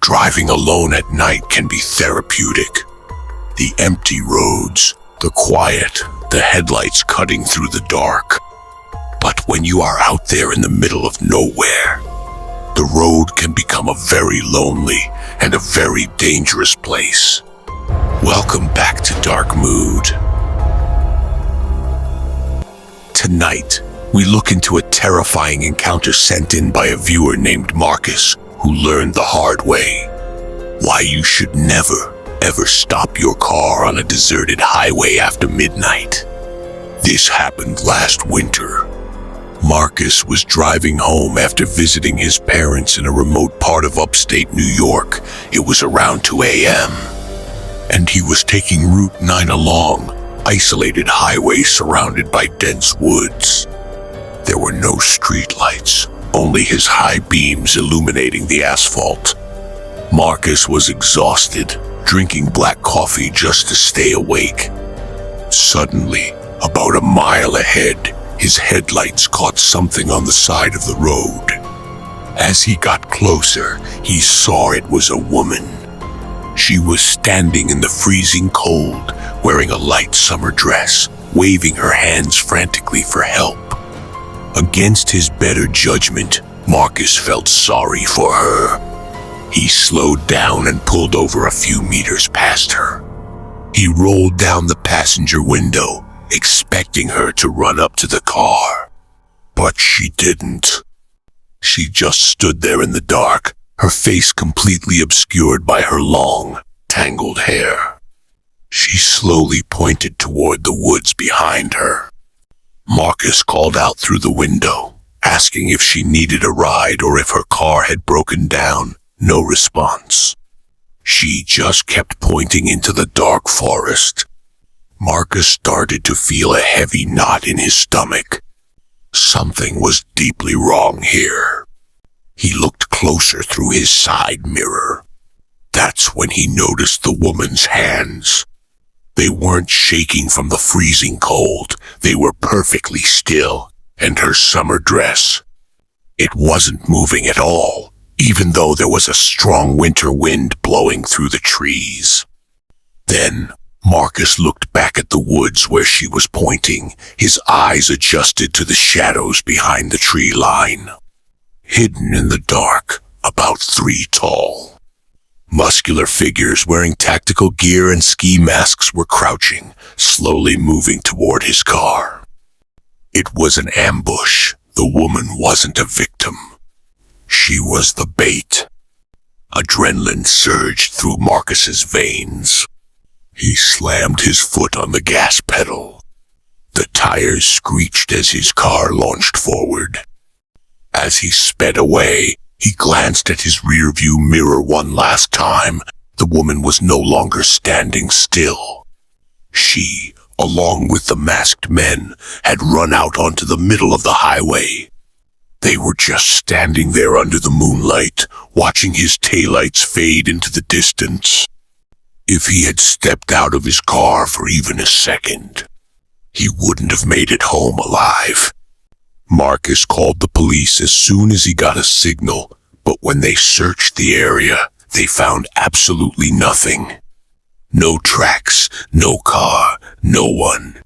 Driving alone at night can be therapeutic. The empty roads, the quiet, the headlights cutting through the dark. But when you are out there in the middle of nowhere, the road can become a very lonely and a very dangerous place. Welcome back to Dark Mood. Tonight, we look into a terrifying encounter sent in by a viewer named Marcus, who learned the hard way why you should never, ever stop your car on a deserted highway after midnight. This happened last winter. Marcus was driving home after visiting his parents in a remote part of upstate New York. It was around 2 a.m., and he was taking Route 9 along isolated highway surrounded by dense woods. There were no streetlights, only his high beams illuminating the asphalt. Marcus was exhausted, drinking black coffee just to stay awake. Suddenly, about a mile ahead, his headlights caught something on the side of the road. As he got closer, he saw it was a woman. She was standing in the freezing cold, wearing a light summer dress, waving her hands frantically for help. Against his better judgment, Marcus felt sorry for her. He slowed down and pulled over a few meters past her. He rolled down the passenger window, expecting her to run up to the car. But she didn't. She just stood there in the dark, her face completely obscured by her long, tangled hair. She slowly pointed toward the woods behind her. Marcus called out through the window, asking if she needed a ride or if her car had broken down. No response. She just kept pointing into the dark forest. Marcus started to feel a heavy knot in his stomach. Something was deeply wrong here. He looked closer through his side mirror. That's when he noticed the woman's hands. They weren't shaking from the freezing cold. They were perfectly still, and her summer dress, it wasn't moving at all, even though there was a strong winter wind blowing through the trees. Then, Marcus looked back at the woods where she was pointing. His eyes adjusted to the shadows behind the tree line. Hidden in the dark, about 3 tall. Muscular figures wearing tactical gear and ski masks were crouching, slowly moving toward his car. It was an ambush. The woman wasn't a victim. She was the bait. Adrenaline surged through Marcus's veins. He slammed his foot on the gas pedal. The tires screeched as his car launched forward. As he sped away, he glanced at his rearview mirror one last time. The woman was no longer standing still. She, along with the masked men, had run out onto the middle of the highway. They were just standing there under the moonlight, watching his taillights fade into the distance. If he had stepped out of his car for even a second, he wouldn't have made it home alive. Marcus called the police as soon as he got a signal, but when they searched the area, they found absolutely nothing. No tracks, no car, no one.